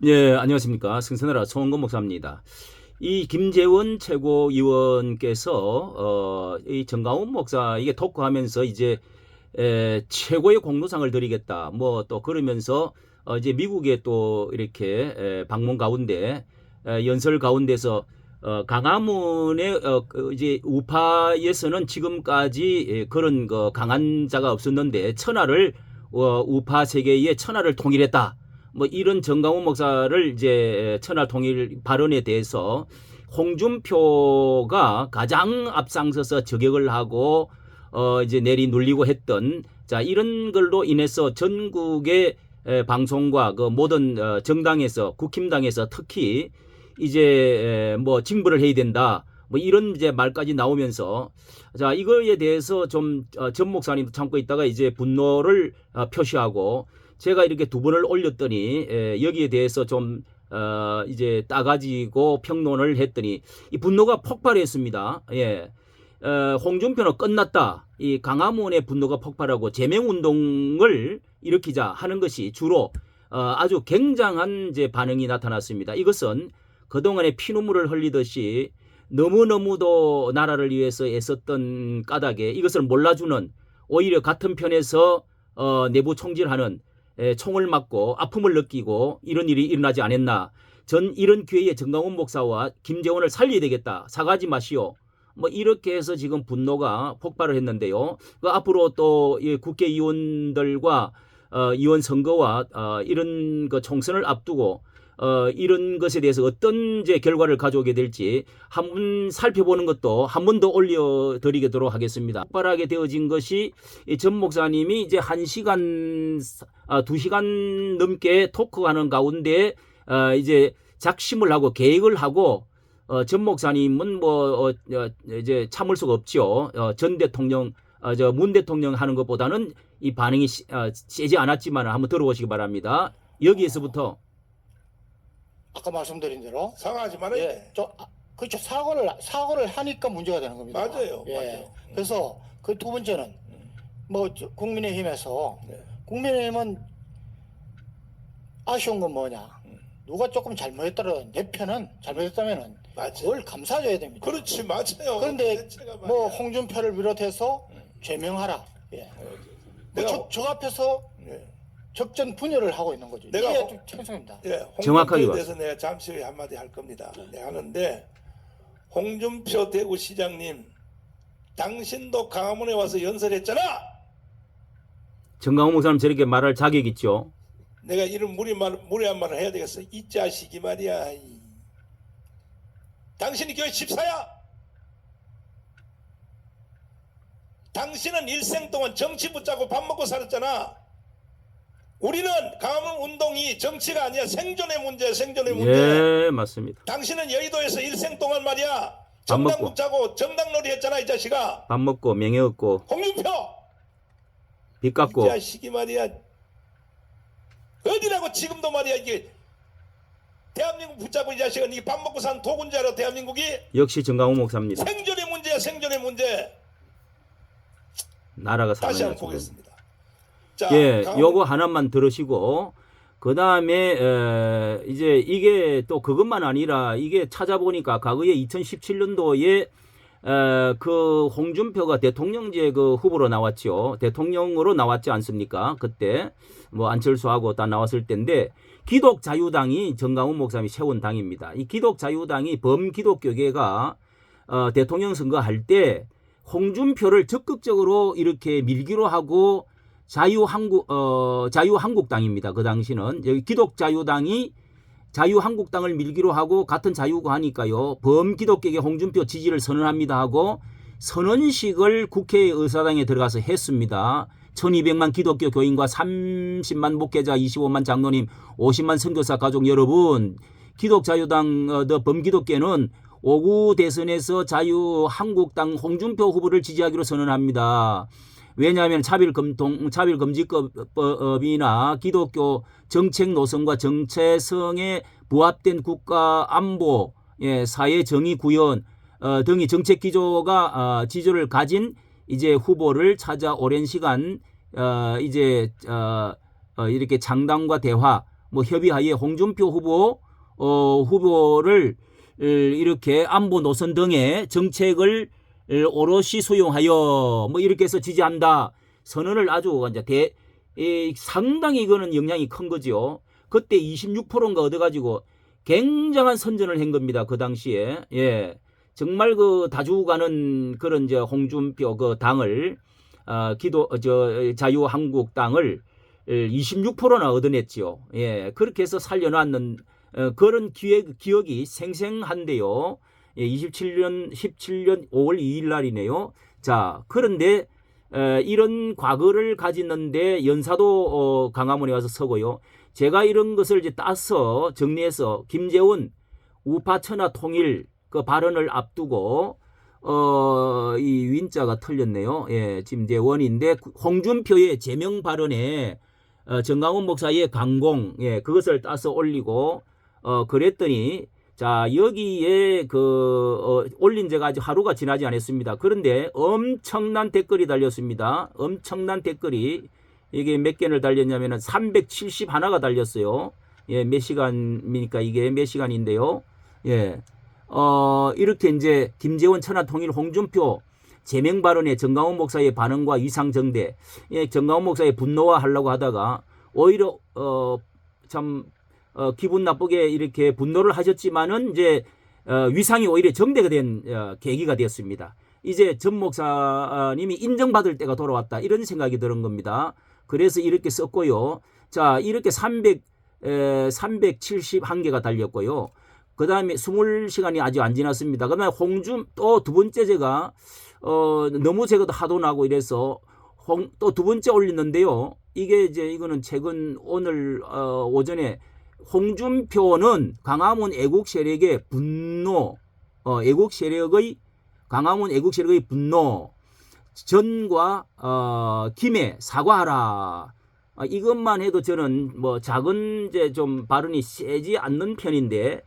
예, 안녕하십니까. 승선하라 송원건 목사입니다. 이 김재원 최고위원께서 이 정강훈 목사 이게 토크하면서 이제 최고의 공로상을 드리겠다. 뭐 또 그러면서 이제 미국에 또 이렇게 방문 가운데 연설 가운데서 강화문의 이제 우파에서는 지금까지 그런 거 강한 자가 없었는데 천하를 우파 세계의 천하를 통일했다. 뭐 이런 정강훈 목사를 이제 천하 통일 발언에 대해서 홍준표가 가장 앞장서서 저격을 하고 이제 내리눌리고 했던 자 이런 걸로 인해서 전국의 방송과 그 모든 정당에서 국힘당에서 특히 이제 뭐 징벌을 해야 된다. 뭐 이런 이제 말까지 나오면서 자 이거에 대해서 좀 전 목사님도 참고 있다가 이제 분노를 표시하고 제가 이렇게 두 번을 올렸더니 여기에 대해서 좀 이제 따가지고 평론을 했더니 이 분노가 폭발했습니다. 예. 홍준표는 끝났다. 이 강화문의 분노가 폭발하고 제명운동을 일으키자 하는 것이 주로 아주 굉장한 이제 반응이 나타났습니다. 이것은 그동안에 피눈물을 흘리듯이 너무너무도 나라를 위해서 애썼던 까닭에 이것을 몰라주는 오히려 같은 편에서 내부 총질하는 총을 맞고 아픔을 느끼고 이런 일이 일어나지 않았나. 전 이런 기회에 정강훈 목사와 김재원을 살려야 되겠다. 사과하지 마시오. 뭐 이렇게 해서 지금 분노가 폭발을 했는데요. 그 앞으로 또 국회의원들과 의원 선거와 이런 그 총선을 앞두고 이런 것에 대해서 어떤 이제 결과를 가져오게 될지 한번 살펴보는 것도 한 번 더 올려드리도록 하겠습니다. 폭발하게 되어진 것이 전 목사님이 이제 1시간, 2시간 넘게 토크하는 가운데 이제 작심을 하고 계획을 하고 전 목사님은 뭐 이제 참을 수가 없죠. 전 대통령, 문 대통령 하는 것보다는 이 반응이 세지 않았지만 한번 들어보시기 바랍니다. 여기에서부터. 아까 말씀드린 대로 사과하지 말아야 예, 돼. 그렇죠. 사과를 하니까 문제가 되는 겁니다. 맞아요. 예. 맞아요. 그래서 그 두 번째는 뭐 국민의힘에서 국민의힘은 아쉬운 건 뭐냐? 누가 조금 잘못했더라도 내 편은 잘못했다면은 맞아요. 그걸 감사줘야 됩니다. 그렇지, 맞아요. 그런데 대체가 말이야. 뭐 홍준표를 비롯해서 죄명하라. 예. 내가 저 앞에서 예. 적전 분열을 하고 있는 거죠. 내가 이게 좀 청소입니다. 예, 정확하게 홍준표에 대해서 내가 잠시 후에 한마디 할 겁니다. 네, 하는데 홍준표 대구시장님, 당신도 강화문에 와서 연설했잖아. 정강훈 목사님 저렇게 말할 자격 있죠. 내가 이런 무례한 말을 해야 되겠어. 이 자식이 말이야. 당신이 교회 집사야. 당신은 일생 동안 정치 붙잡고 밥 먹고 살았잖아. 우리는 강화문 운동이 정치가 아니야. 생존의 문제야. 생존의 문제. 예, 맞습니다. 당신은 여의도에서 일생 동안 말이야. 밥 정당 먹고. 붙잡고 정당놀이 했잖아. 이 자식아. 밥 먹고 명예 얻고 홍준표. 빚 이 갚고 자식이 말이야. 어디라고 지금도 말이야. 이게 대한민국 붙잡고 이 자식은 이 밥 먹고 산 도군자로 대한민국이 역시 정강훈 목사입니다. 생존의 문제야. 생존의 문제. 나라가 다시 살아야 한번 보겠습니다. 자, 예, 강화문- 요거 하나만 들으시고 그 다음에 이제 이게 또 그것만 아니라 이게 찾아보니까 과거에 2017년도에 그 홍준표가 대통령제 그 후보로 나왔죠. 대통령으로 나왔지 않습니까? 그때 뭐 안철수하고 다 나왔을 때인데 기독자유당이 정강훈 목사님이 세운 당입니다. 이 기독자유당이 범기독교계가 대통령 선거할 때 홍준표를 적극적으로 이렇게 밀기로 하고 자유한국당입니다. 그 당시는 여기 기독자유당이 자유한국당을 밀기로 하고 같은 자유고 하니까요. 범기독교계 홍준표 지지를 선언합니다 하고 선언식을 국회의사당에 들어가서 했습니다. 1200만 기독교 교인과 30만 목회자, 25만 장로님, 50만 선교사 가족 여러분, 기독자유당 범기독계는 5구 대선에서 자유한국당 홍준표 후보를 지지하기로 선언합니다. 왜냐하면 차별금지법이나 기독교 정책 노선과 정체성에 부합된 국가 안보, 사회 정의 구현 등의 정책 기조가 지조를 가진 이제 후보를 찾아 오랜 시간 이제 이렇게 창당과 대화 뭐 협의하에 홍준표 후보를 이렇게 안보 노선 등의 정책을 오롯이 수용하여 뭐 이렇게 해서 지지한다 선언을 아주 이제 상당히 이거는 영향이 큰 거죠. 그때 26%인가 얻어가지고 굉장한 선전을 한 겁니다. 그 당시에. 예. 정말 그 다주 가는 그런 이제 홍준표 그 당을 자유한국당을 26%나 얻어냈죠. 예. 그렇게 해서 살려놨는 그런 기억이 생생한데요. 예, 17년 5월 2일 날이네요. 자, 그런데 이런 과거를 가지는데 연사도 강화문에 와서 서고요. 제가 이런 것을 이제 따서 정리해서 김재원 우파 천하 통일 그 발언을 앞두고 이 윈자가 틀렸네요. 예, 김재원인데 홍준표의 제명 발언에 정강훈 목사의 강공 그것을 따서 올리고 그랬더니 자 여기에 올린 지가 아직 하루가 지나지 않았습니다. 그런데 엄청난 댓글이 달렸습니다. 엄청난 댓글이 이게 몇 개를 달렸냐면은 371가 달렸어요. 예, 몇 시간입니까? 이게 몇 시간인데요. 예. 이렇게 이제 김재원 천하통일 홍준표 제명 발언에 정강훈 목사의 반응과 이상정대, 예, 정강훈 목사의 분노화 하려고 하다가 오히려 참 기분 나쁘게 이렇게 분노를 하셨지만은 이제 위상이 오히려 정대가 된 계기가 되었습니다. 이제 전 목사님이 인정받을 때가 돌아왔다 이런 생각이 드는 겁니다. 그래서 이렇게 썼고요. 자, 이렇게 371개가 달렸고요. 그 다음에 20시간이 아직 안 지났습니다. 그 다음에 또 두 번째 제가 너무 제가 하도 나고 이래서 또 두 번째 올렸는데요. 이게 이제 이거는 최근 오늘 오전에 홍준표는 강화문 애국 세력의 분노, 강화문 애국 세력의 분노, 전과 김에 사과하라. 이것만 해도 저는 뭐 작은 이제 좀 발언이 세지 않는 편인데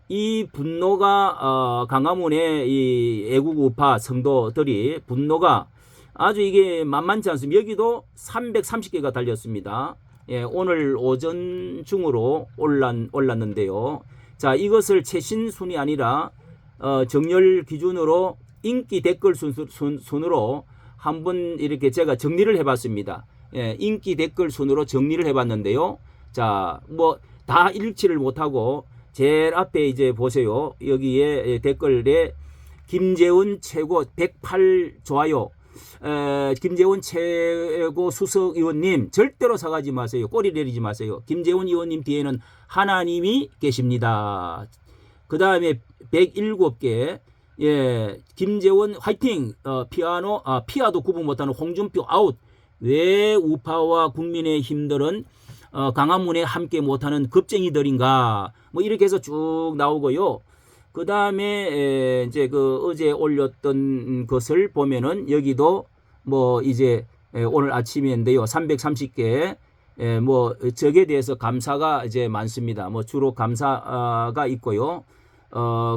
이 분노가 강화문의 이 애국 우파 성도들이 분노가 아주 이게 만만치 않습니다. 여기도 330개가 달렸습니다. 예, 오늘 오전 중으로 올랐는데요. 자, 이것을 최신 순이 아니라 정렬 기준으로 인기 댓글 순으로 한번 이렇게 제가 정리를 해봤습니다. 예, 인기 댓글 순으로 정리를 해봤는데요. 자, 뭐 다 읽지를 못하고 제일 앞에 이제 보세요. 여기에 댓글에 김재원 최고 108 좋아요. 김재원 최고 수석 의원님 절대로 사가지 마세요. 꼬리 내리지 마세요. 김재원 의원님 뒤에는 하나님이 계십니다. 그 다음에 107개. 예, 김재원 화이팅. 피아도 구분 못하는 홍준표 아웃. 왜 우파와 국민의힘들은 강화문에 함께 못하는 겁쟁이들인가? 뭐 이렇게 해서 쭉 나오고요. 그 다음에 이제 어제 올렸던 것을 보면은 여기도 뭐 이제 오늘 아침인데요. 330개 뭐 적에 대해서 감사가 이제 많습니다. 뭐 주로 감사가 있고요.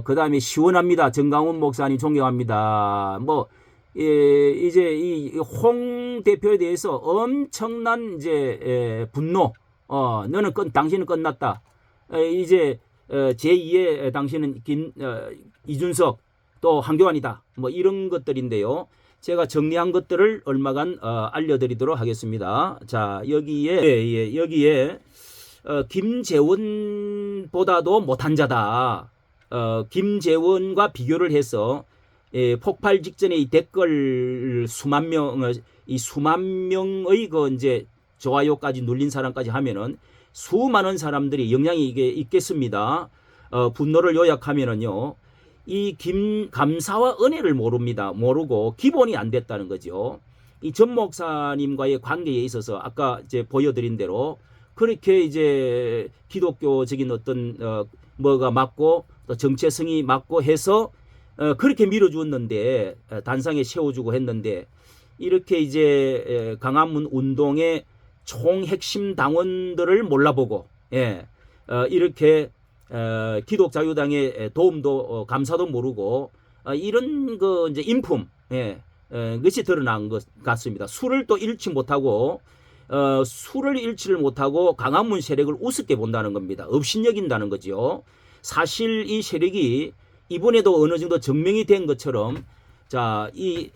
그 다음에 시원합니다. 정강훈 목사님 존경합니다. 뭐 이제 이 홍 대표에 대해서 엄청난 이제 분노. 너는 당신은 끝났다. 이제 제2의 당신은 이준석 또 한교안이다. 뭐 이런 것들인데요. 제가 정리한 것들을 얼마간 알려드리도록 하겠습니다. 자, 여기에 김재원보다도 못한 자다. 김재원과 비교를 해서 폭발 직전에 이 댓글 수만 명의 이제 좋아요까지 눌린 사람까지 하면은 수많은 사람들이 영향이 이게 있겠습니다. 분노를 요약하면은요. 이 감사와 은혜를 모르고 기본이 안 됐다는 거죠. 이 전 목사님과의 관계에 있어서 아까 이제 보여드린 대로 그렇게 이제 기독교적인 어떤 뭐가 맞고 또 정체성이 맞고 해서 그렇게 밀어주었는데 단상에 세워주고 했는데 이렇게 이제 강화문 운동의 총 핵심 당원들을 몰라보고 이렇게 기독자유당의 도움도 감사도 모르고 이런 이제 인품 것이 드러난 것 같습니다. 술을 또 잃지 못하고 수를 잃지를 못하고 광화문 세력을 우습게 본다는 겁니다. 업신여긴다는 거죠. 사실 이 세력이 이번에도 어느 정도 증명이 된 것처럼 자, 이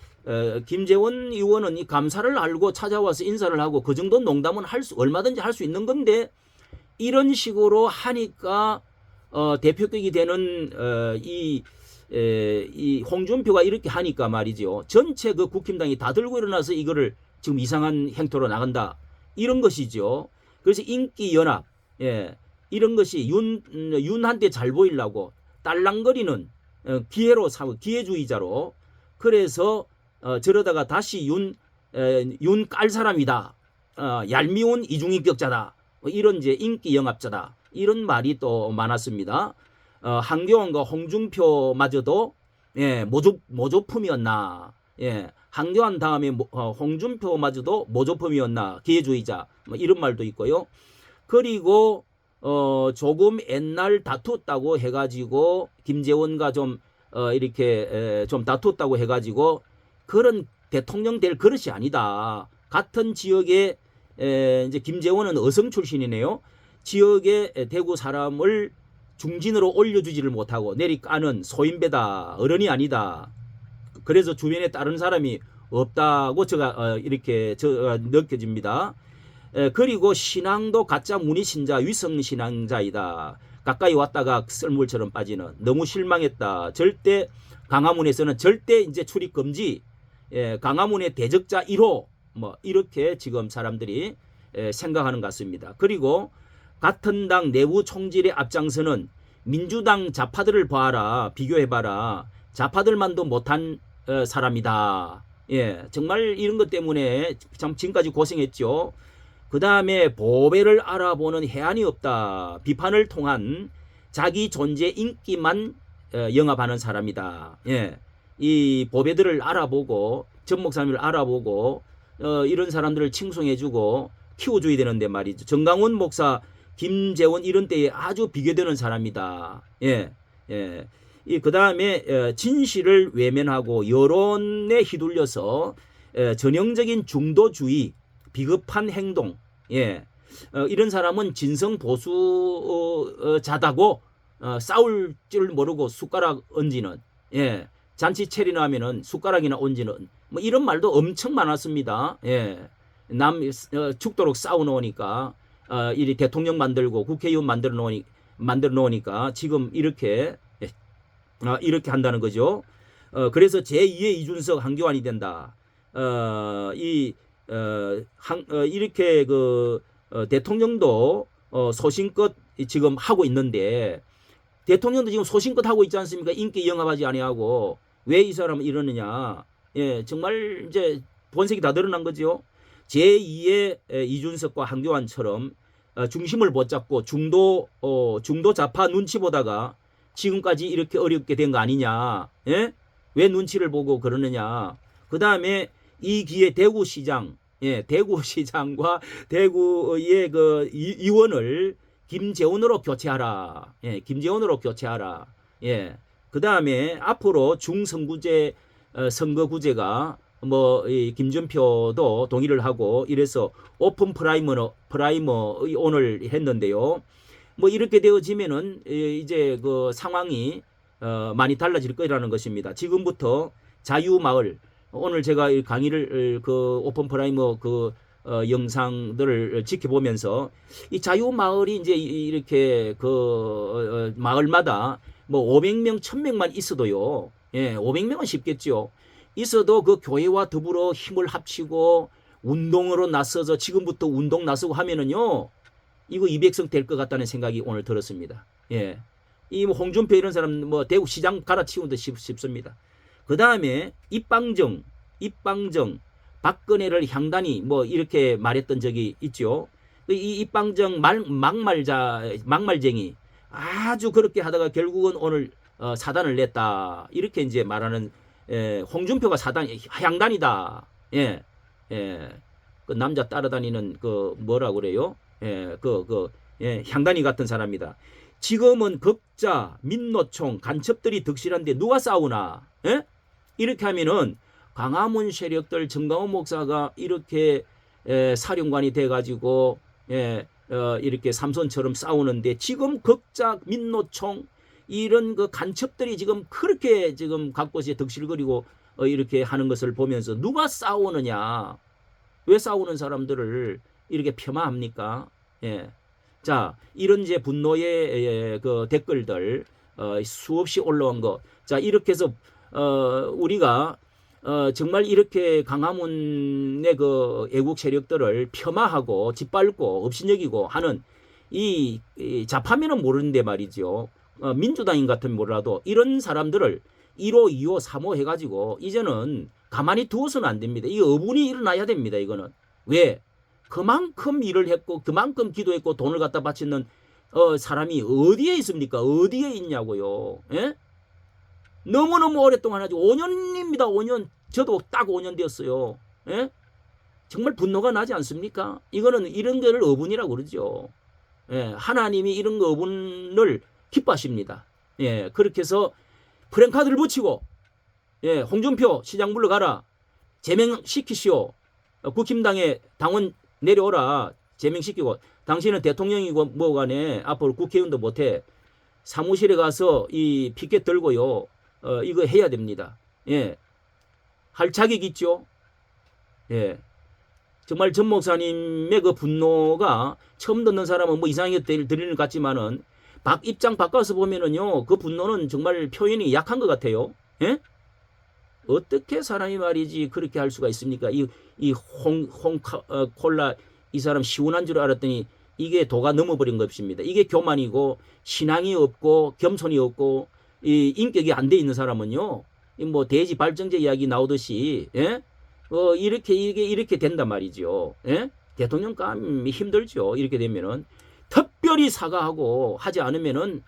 김재원 의원은 이 감사를 알고 찾아와서 인사를 하고 그 정도 농담은 얼마든지 할 수 있는 건데 이런 식으로 하니까 대표격이 되는 이 홍준표가 이렇게 하니까 말이죠. 전체 그 국힘당이 다 들고 일어나서 이거를 지금 이상한 행토로 나간다. 이런 것이죠. 그래서 인기연합, 예, 이런 것이 윤한테 잘 보이려고 딸랑거리는 기회로 삼고 기회주의자로 그래서 저러다가 다시 윤 깔 사람이다. 얄미운 이중인격자다. 이런 이제 인기 영합자다. 이런 말이 또 많았습니다. 한교안과 홍준표마저도 예, 모조품이었나. 예, 한교안 다음에 홍준표마저도 모조품이었나. 기회주의자. 뭐 이런 말도 있고요. 그리고 조금 옛날 다퉜다고 해가지고 김재원과 좀 이렇게 좀 다퉜다고 해가지고 그런 대통령 될 그릇이 아니다. 같은 지역에 이제 김재원은 어성 출신이네요. 지역의 대구 사람을 중진으로 올려주지를 못하고 내리까는 소인배다. 어른이 아니다. 그래서 주변에 다른 사람이 없다고 제가 이렇게 느껴집니다. 그리고 신앙도 가짜 문의신자 위성신앙자이다. 가까이 왔다가 썰물처럼 빠지는 너무 실망했다. 절대 광화문에서는 절대 이제 출입 금지. 광화문의 대적자 1호 뭐 이렇게 지금 사람들이 생각하는 것 같습니다. 그리고 같은 당 내부 총질의 앞장서는 민주당 좌파들을 봐라. 비교해봐라. 좌파들만도 못한 사람이다. 예, 정말 이런 것 때문에 참 지금까지 고생했죠. 그 다음에 보배를 알아보는 해안이 없다. 비판을 통한 자기 존재 인기만 영합하는 사람이다. 예, 이 보배들을 알아보고 전 목사님을 알아보고 이런 사람들을 칭송해주고 키워줘야 되는데 말이죠. 정강훈 목사, 김재원 이런 때에 아주 비교되는 사람이다. 예, 예. 그 다음에 진실을 외면하고 여론에 휘둘려서 전형적인 중도주의, 비겁한 행동, 예, 이런 사람은 진성 보수자다고 싸울 줄 모르고 숟가락 얹는, 예, 잔치 체리나 하면은 숟가락이나 얹는 뭐 이런 말도 엄청 많았습니다. 예, 죽도록 싸워놓으니까 이 대통령 만들고 국회의원 만들어 놓으니까 지금 이렇게 한다는 거죠. 그래서 제2의 이준석 한교안이 된다. 이렇게 대통령도 소신껏 지금 하고 있는데 대통령도 지금 소신껏 하고 있지 않습니까? 인기 영합하지 아니하고 왜 이 사람은 이러느냐? 예, 정말 이제 본색이 다 드러난 거죠. 제2의 이준석과 한교안처럼 중심을 못 잡고 중도 좌파 눈치 보다가 지금까지 이렇게 어렵게 된 거 아니냐? 예? 왜 눈치를 보고 그러느냐? 그 다음에 이 기회 대구시장, 예, 대구시장과 대구의 그 의원을 김재원으로 교체하라. 예, 김재원으로 교체하라. 예. 그 다음에 앞으로 중선구제 선거구제가 뭐 이 김준표도 동의를 하고 이래서 오픈 프라이머 오늘 했는데요. 뭐 이렇게 되어지면은 이제 그 상황이 많이 달라질 거라는 것입니다. 지금부터 자유마을 오늘 제가 이 강의를 그 오픈 프라이머 영상들을 지켜보면서 이 자유마을이 이제 이렇게 마을마다 뭐 500명, 1000명만 있어도요. 예, 500명은 쉽겠죠. 있어도 그 교회와 더불어 힘을 합치고 운동으로 나서서 지금부터 운동 나서고 하면은요. 이거 200석 될 것 같다는 생각이 오늘 들었습니다. 예. 이 홍준표 이런 사람 뭐 대구 시장 갈아치우는 듯 쉽습니다. 그 다음에 입방정 박근혜를 향단이 뭐 이렇게 말했던 적이 있죠. 이 입방정 막말쟁이 아주 그렇게 하다가 결국은 오늘 사단을 냈다. 이렇게 이제 말하는 홍준표가 향단이다. 예. 예. 그 남자 따라다니는 뭐라 그래요? 예. 향단이 같은 사람이다. 지금은 극자, 민노총, 간첩들이 득실한데 누가 싸우나? 예? 이렇게 하면은 광화문 세력들 정강훈 목사가 이렇게 사령관이 돼가지고 이렇게 삼손처럼 싸우는데 지금 극작 민노총 이런 그 간첩들이 지금 그렇게 지금 각곳에 덕실거리고 이렇게 하는 것을 보면서 누가 싸우느냐? 왜 싸우는 사람들을 이렇게 폄하합니까? 예. 자, 이런 이제 분노의 그 댓글들 수없이 올라온 거. 자, 이렇게 해서 우리가 정말 이렇게 광화문의 그 애국 세력들을 폄하하고 짓밟고 업신여기고 하는 이 좌파면은 모르는데 말이죠. 민주당인 같으면 몰라도 이런 사람들을 1호, 2호, 3호 해가지고 이제는 가만히 두어서는 안 됩니다. 이 어분이 일어나야 됩니다. 이거는. 왜? 그만큼 일을 했고 그만큼 기도했고 돈을 갖다 바치는 사람이 어디에 있습니까? 어디에 있냐고요. 예? 너무너무 오랫동안 하죠. 5년입니다. 5년. 저도 딱 5년 되었어요. 예? 정말 분노가 나지 않습니까? 이거는 이런 거를 어분이라고 그러죠. 예, 하나님이 이런 거 어분을 기뻐하십니다. 예, 그렇게 해서 프랭카드를 붙이고 홍준표 시장 물러가라. 제명시키시오. 국힘당에 당원 내려오라. 제명시키고 당신은 대통령이고 뭐 간에 앞으로 국회의원도 못해. 사무실에 가서 이 피켓 들고요. 이거 해야 됩니다. 예. 할 자격 있죠. 예. 정말 전 목사님의 그 분노가 처음 듣는 사람은 뭐 이상하게 들리는 것 같지만은 입장 바꿔서 보면은요, 그 분노는 정말 표현이 약한 것 같아요. 예? 어떻게 사람이 말이지 그렇게 할 수가 있습니까? 콜라 이 사람 시원한 줄 알았더니 이게 도가 넘어버린 것입니다. 이게 교만이고 신앙이 없고 겸손이 없고 이 인격이 안 돼 있는 사람은요, 뭐 대지 발정제 이야기 나오듯이 이렇게 된단 말이죠. 예? 대통령감이 힘들죠. 이렇게 되면은 특별히 사과하고 하지 않으면은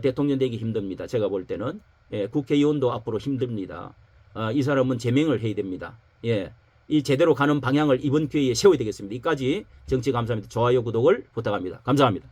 대통령 되기 힘듭니다. 제가 볼 때는 국회의원도 앞으로 힘듭니다. 이 사람은 제명을 해야 됩니다. 예, 이 제대로 가는 방향을 이번 기회에 세워야 되겠습니다. 이까지 정치 감사합니다. 좋아요, 구독을 부탁합니다. 감사합니다.